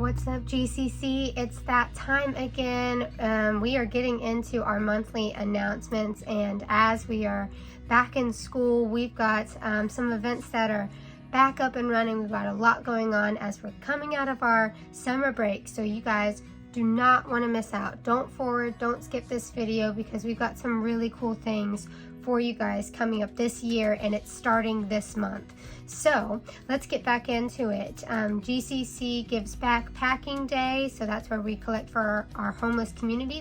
What's up, GCC? It's that time again. We are getting into our monthly announcements, and as we are back in school, we've got some events that are back up and running. We've got a lot going on as we're coming out of our summer break, so you guys do not want to miss out. Don't skip this video, because we've got some really cool things for you guys coming up this year, and it's starting this month. So let's get back into it. GCC gives back packing day, so that's where we collect for our homeless community.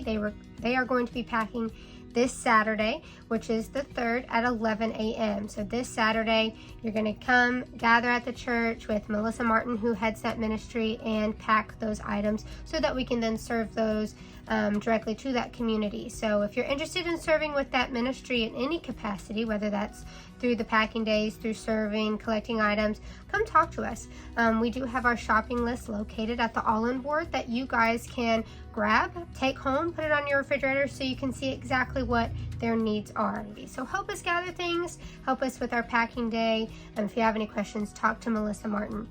They are going to be packing this Saturday, which is the 3rd at 11 a.m. So this Saturday, you're going to come gather at the church with Melissa Martin, who heads that ministry, and pack those items so that we can then serve those directly to that community. So if you're interested in serving with that ministry in any capacity, whether that's through the packing days, through serving, collecting items, come talk to us. We do have our shopping list located at the all-in board that you guys can grab, take home, put it on your refrigerator so you can see exactly what their needs are. So help us gather things, help us with our packing day, and if you have any questions, talk to Melissa Martin.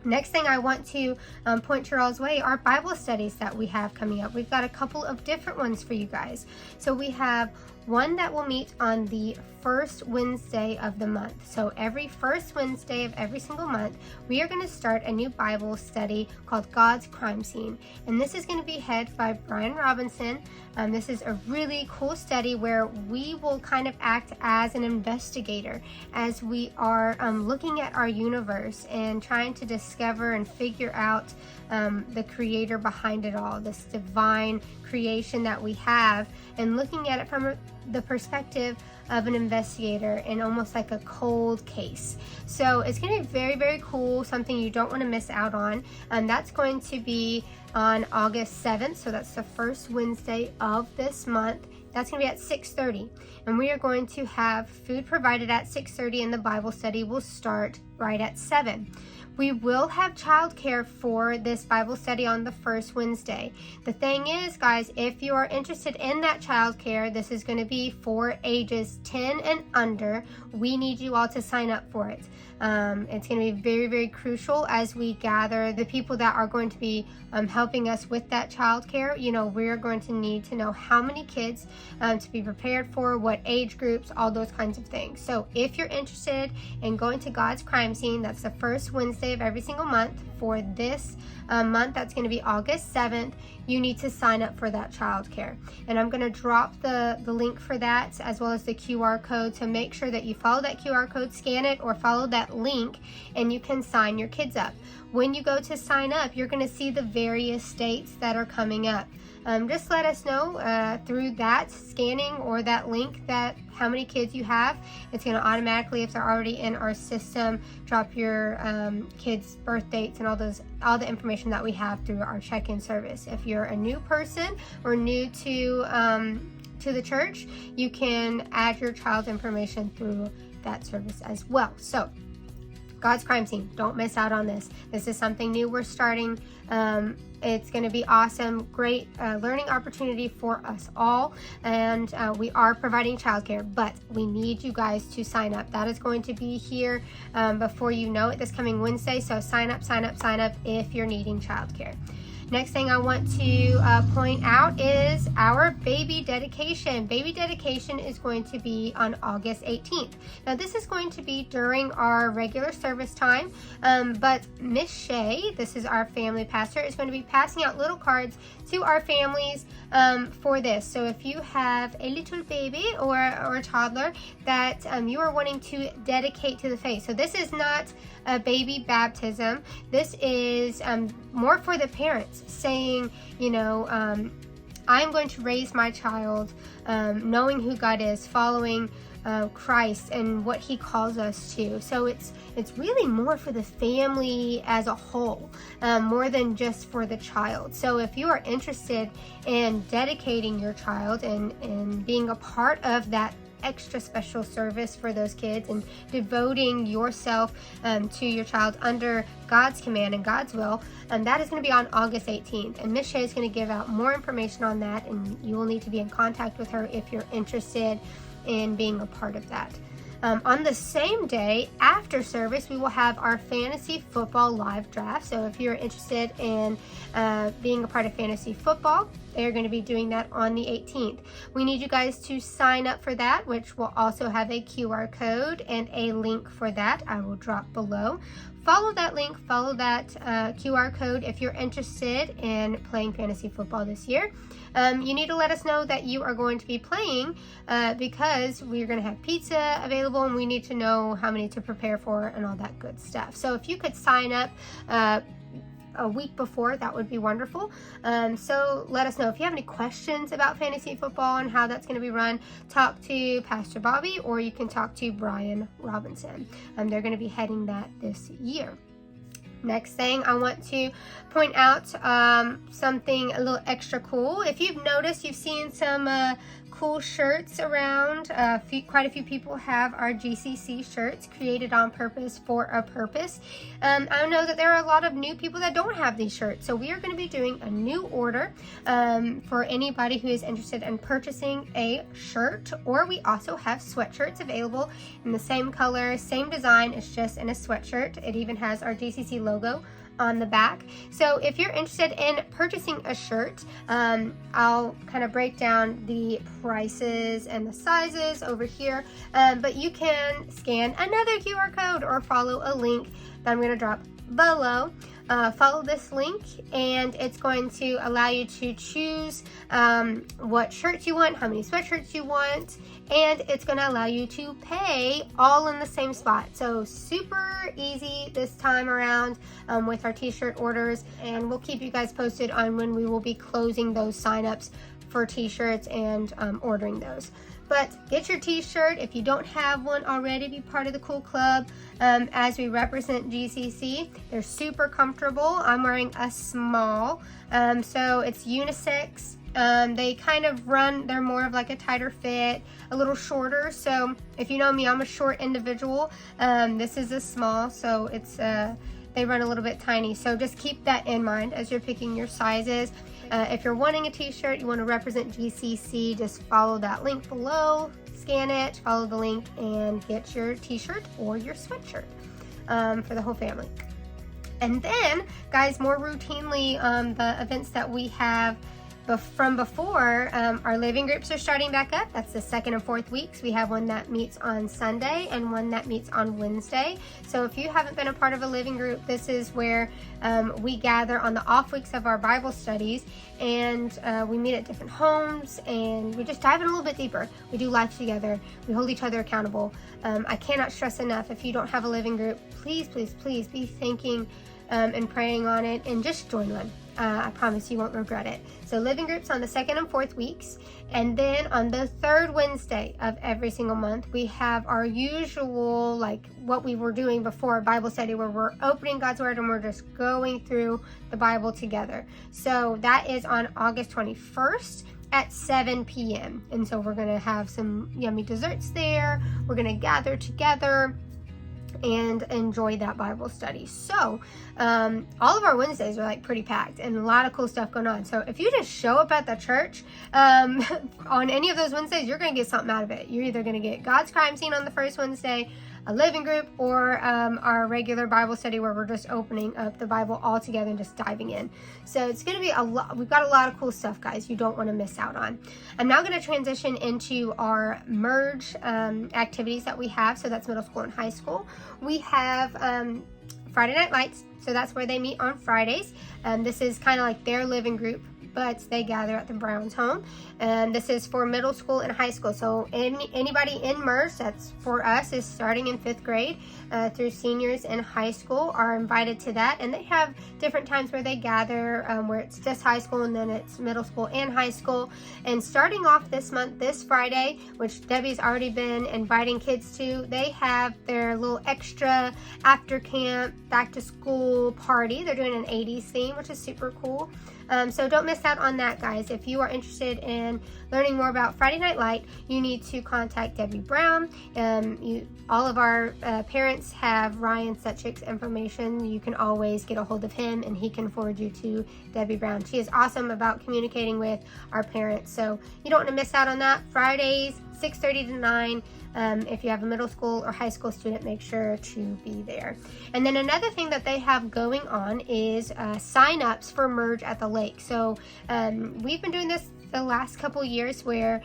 Next thing I want to point your all's way are Bible studies that we have coming up. We've got a couple of different ones for you guys. So we have one that will meet on the first Wednesday of the month. So every first Wednesday of every single month, we are going to start a new Bible study called God's Crime Scene. And this is going to be headed by Brian Robinson. This is a really cool study where we will kind of act as an investigator as we are looking at our universe and trying to discover and figure out the creator behind it all, this divine creation that we have, and looking at it from the perspective of an investigator in almost like a cold case. So it's going to be very, very cool, something you don't want to miss out on. That's going to be on August 7th, so that's the first Wednesday of this month. That's going to be at 6:30, and we are going to have food provided at 6:30, and the Bible study will start right at 7. We will have childcare for this Bible study on the first Wednesday. The thing is, guys, if you are interested in that childcare, this is going to be for ages 10 and under. We need you all to sign up for it. It's going to be very, very crucial as we gather the people that are going to be helping us with that childcare. You know, we're going to need to know how many kids to be prepared for, what age groups, all those kinds of things. So if you're interested in going to God's Crime Scene, that's the first Wednesday of every single month. For this month, that's going to be August 7th. You need to sign up for that childcare, and I'm going to drop the link for that as well as the QR code, so make sure that you follow that QR code, scan it, or follow that link, and you can sign your kids up. When you go to sign up, you're going to see the various dates that are coming up. Just let us know through that scanning or that link that how many kids you have. It's going to automatically, if they're already in our system, drop your kids' birth dates and all the information that we have through our check-in service. If you're a new person or new to the church, you can add your child's information through that service as well. So God's Crime Scene, don't miss out on this. This is something new we're starting. It's going to be awesome, great learning opportunity for us all, and we are providing childcare, but we need you guys to sign up. That is going to be here before you know it this coming Wednesday, so sign up if you're needing childcare. Next thing I want to point out is our baby dedication. Baby dedication is going to be on August 18th. Now this is going to be during our regular service time, but Miss Shay, this is our family pastor, is going to be passing out little cards to our families for this. So if you have a little baby or a toddler that you are wanting to dedicate to the faith. So this is not a baby baptism. This is more for the parents, saying, you know, I'm going to raise my child knowing who God is, following Christ and what he calls us to. So it's really more for the family as a whole, more than just for the child. So if you are interested in dedicating your child and being a part of that extra special service for those kids and devoting yourself to your child under God's command and God's will, that is going to be on August 18th, and Miss Shay is going to give out more information on that, and you will need to be in contact with her if you're interested in being a part of that. On the same day, after service, we will have our fantasy football live draft. So if you're interested in being a part of fantasy football, they're going to be doing that on the 18th. We need you guys to sign up for that, which will also have a QR code and a link for that. I will drop below. Follow that link, follow that QR code if you're interested in playing fantasy football this year. You need to let us know that you are going to be playing because we're going to have pizza available and we need to know how many to prepare for and all that good stuff. So if you could sign up a week before, that would be wonderful. So let us know if you have any questions about fantasy football and how that's going to be run. Talk to Pastor Bobby, or you can talk to Brian Robinson. They're going to be heading that this year. Next thing, I want to point out something a little extra cool. If you've noticed, you've seen some cool shirts around. Quite a few people have our GCC shirts, created on purpose for a purpose. I know that there are a lot of new people that don't have these shirts, so we are going to be doing a new order for anybody who is interested in purchasing a shirt, or we also have sweatshirts available in the same color, same design. It's just in a sweatshirt. It even has our GCC logo on the back. So if you're interested in purchasing a shirt, I'll kind of break down the prices and the sizes over here, but you can scan another QR code or follow a link that I'm going to drop below. Follow this link and it's going to allow you to choose what shirts you want, how many sweatshirts you want, and it's going to allow you to pay all in the same spot. So super easy this time around with our t-shirt orders, and we'll keep you guys posted on when we will be closing those signups for t-shirts and ordering those. But get your t-shirt if you don't have one already. Be part of the cool club as we represent GCC. They're super comfortable. I'm wearing a small, so it's unisex. They kind of run, they're more of like a tighter fit, a little shorter. So if you know me, I'm a short individual. This is a small, so it's they run a little bit tiny. So just keep that in mind as you're picking your sizes. If you're wanting a t-shirt, you want to represent GCC, just follow that link below, scan it, follow the link, and get your t-shirt or your sweatshirt for the whole family. And then, guys, more routinely, the events that we have from before, our living groups are starting back up. That's the 2nd and 4th weeks. We have one that meets on Sunday and one that meets on Wednesday. So if you haven't been a part of a living group, this is where we gather on the off weeks of our Bible studies, and we meet at different homes and we just dive in a little bit deeper. We do life together. We hold each other accountable. I cannot stress enough, if you don't have a living group, please, please, please be thinking and praying on it, and just join one. I promise you won't regret it. So living groups on the 2nd and 4th weeks, and then on the 3rd Wednesday of every single month, we have our usual, like what we were doing before, Bible study, where we're opening God's Word and we're just going through the Bible together. So that is on August 21st at 7 p.m. And so we're going to have some yummy desserts there. We're going to gather together and enjoy that Bible study. So all of our Wednesdays are like pretty packed and a lot of cool stuff going on. So if you just show up at the church on any of those Wednesdays, you're going to get something out of it. You're either going to get God's Crime Scene on the first Wednesday, a living group, or our regular Bible study where we're just opening up the Bible all together and just diving in. So it's going to be a lot. We've got a lot of cool stuff, guys, you don't want to miss out on. I'm now going to transition into our merge activities that we have. So that's middle school and high school. We have Friday Night Lights. So that's where they meet on Fridays. This is kind of like their living group, but they gather at the Browns home. And this is for middle school and high school. So anybody in MERS, that's for us, is starting in 5th grade through seniors in high school are invited to that. And they have different times where they gather, where it's just high school and then it's middle school and high school. And starting off this month, this Friday, which Debbie's already been inviting kids to, they have their little extra after camp, back to school party. They're doing an 80s theme, which is super cool. So don't miss out on that, guys. If you are interested in learning more about Friday Night Light, you need to contact Debbie Brown. All of our parents have Ryan Setchick's information. You can always get a hold of him and he can forward you to Debbie Brown. She is awesome about communicating with our parents. So you don't want to miss out on that. Fridays, 6:30 to 9. If you have a middle school or high school student, make sure to be there. And then another thing that they have going on is sign-ups for Merge at the Lake. So we've been doing this the last couple years where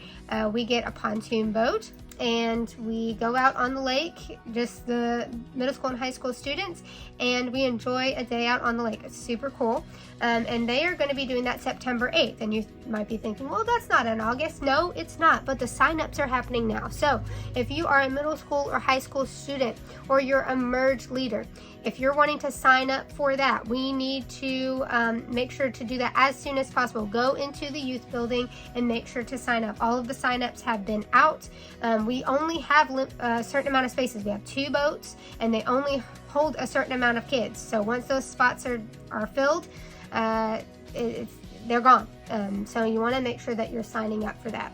we get a pontoon boat and we go out on the lake, just the middle school and high school students, and we enjoy a day out on the lake. It's super cool. And they are going to be doing that September 8th. And you might be thinking, well, that's not in August. No, it's not, but the sign-ups are happening now. So if you are a middle school or high school student, or you're a Merge leader, if you're wanting to sign up for that, we need to make sure to do that as soon as possible. Go into the youth building and make sure to sign up. All of the sign-ups have been out. We only have a certain amount of spaces. We have 2 boats, and they only hold a certain amount of kids. So once those spots are filled, they're gone. So you want to make sure that you're signing up for that.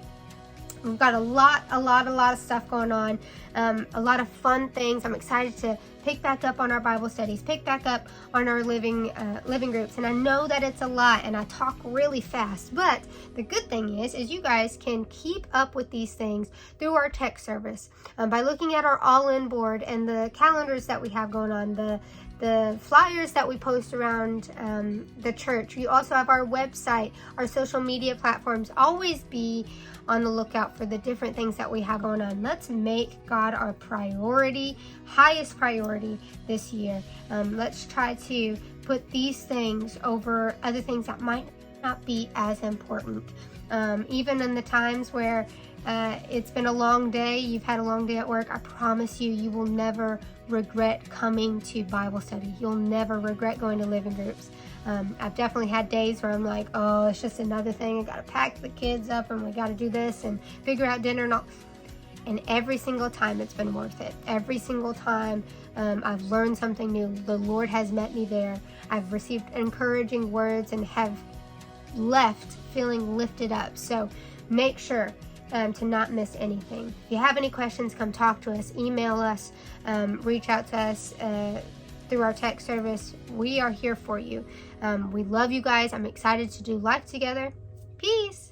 We've got a lot of stuff going on, a lot of fun things. I'm excited to pick back up on our Bible studies, pick back up on our living groups. And I know that it's a lot and I talk really fast, but the good thing is you guys can keep up with these things through our text service by looking at our all-in board and the calendars that we have going on, the flyers that we post around the church. We also have our website, our social media platforms. Always be on the lookout for the different things that we have going on. Let's make God our priority, highest priority this year. Let's try to put these things over other things that might not be as important. Even in the times where it's been a long day, you've had a long day at work, I promise you, you will never regret coming to Bible study. You'll never regret going to living groups. I've definitely had days where I'm like, oh, it's just another thing. I gotta pack the kids up and we gotta do this and figure out dinner and all. And every single time it's been worth it. Every single time I've learned something new. The Lord has met me there. I've received encouraging words and have left feeling lifted up. So make sure to not miss anything. If you have any questions, come talk to us, email us, reach out to us through our text service. We are here for you. We love you guys. I'm excited to do life together. Peace.